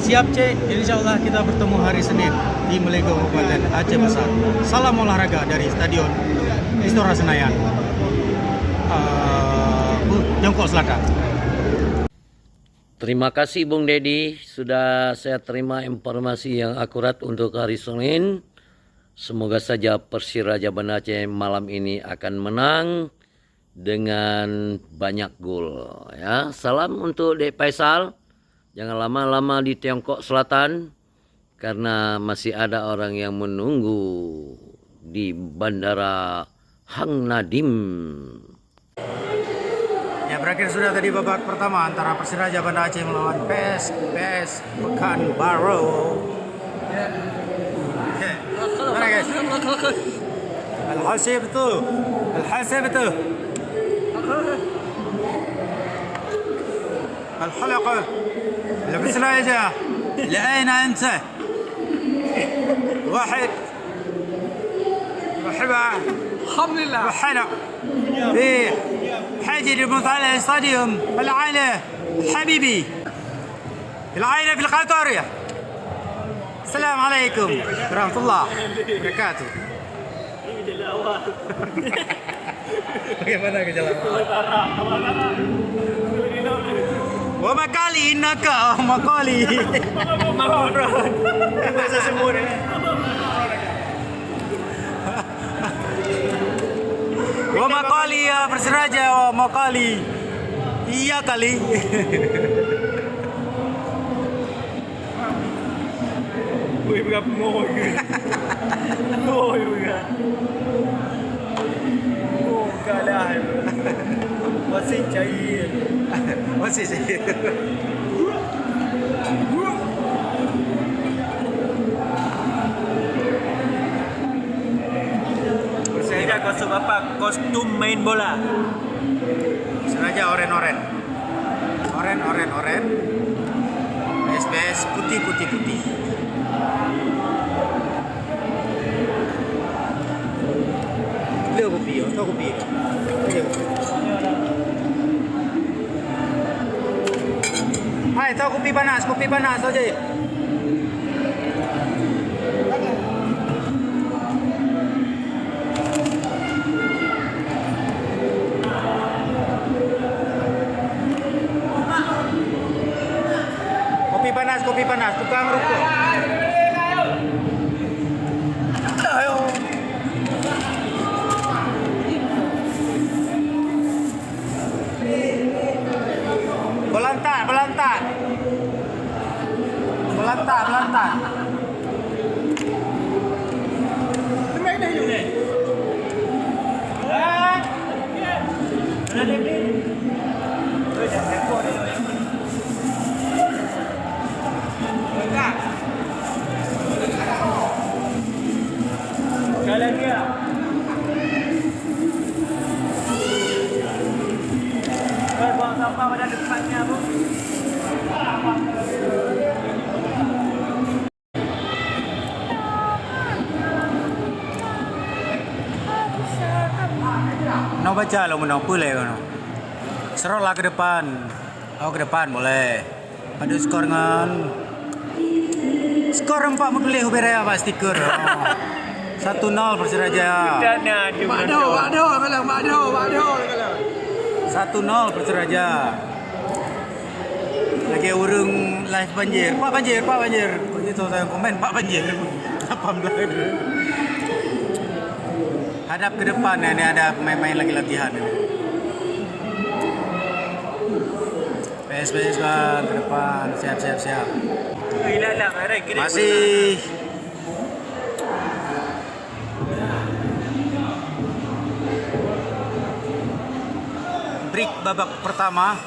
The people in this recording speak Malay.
Siap cek, insya Allah kita bertemu hari Senin di Melego Kabupaten Aceh Besar. Salam olahraga dari Stadion Istora Senayan, Tiongkok Selatan. Terima kasih Bung Dedi, sudah saya terima informasi yang akurat untuk hari Senin. Semoga saja Persiraja Banda Aceh malam ini akan menang dengan banyak gol. Ya, salam untuk Dek Faisal. Jangan lama-lama di Tiongkok Selatan karena masih ada orang yang menunggu di Bandara Hang Nadim. Ya, berakhir sudah tadi babak pertama antara Persiraja Banda Aceh melawan PS Pekanbaru. Mana guys? Al-Hasib tu. الحلقة لبسنا يا جماعة. لأين أنت؟ واحد مرحبا. الحمد لله. وحنا في حاجة لمطالع الاستاديوم العائلة حبيبي العائلة في القطارية. السلام عليكم ورحمة الله وبركاته. Bagaimana kejalanan? Wamakali innaka makali. Bahasa semua ni. Wamakali ya Persiraja wamakali. Iya kali. Wih, berapa mohon ke? Mohon juga. Oh, kalah. Masih cair. Masih sih. Tidak kostum apa? Kostum main bola. Sengaja oren. SBS putih. Beliau kopi. Hai, tahu kopi panas aja. Kopi panas, tukang rokok. Belantak. Main dah juga. Ada ni. Oh, dah rekod dah. Enggak. Jalan dia. Buang sampah pada depannya, Bu. Nak baca lo menang pulih kan. Serahlah ke depan. Ke depan boleh. Ada skor dengan skor 4 mengkelih Huberaya Pak stiker. 1-0 Persiraja. Waduh kalau. 1-0 Persiraja. Lagi urung live banjir. Pak banjir. Begitu saya komen Pak banjir. Apa belakang. Hadap ke depan ini ada pemain-pemain lagi latihan ini. PS bang ke depan, siap. Masih break babak pertama.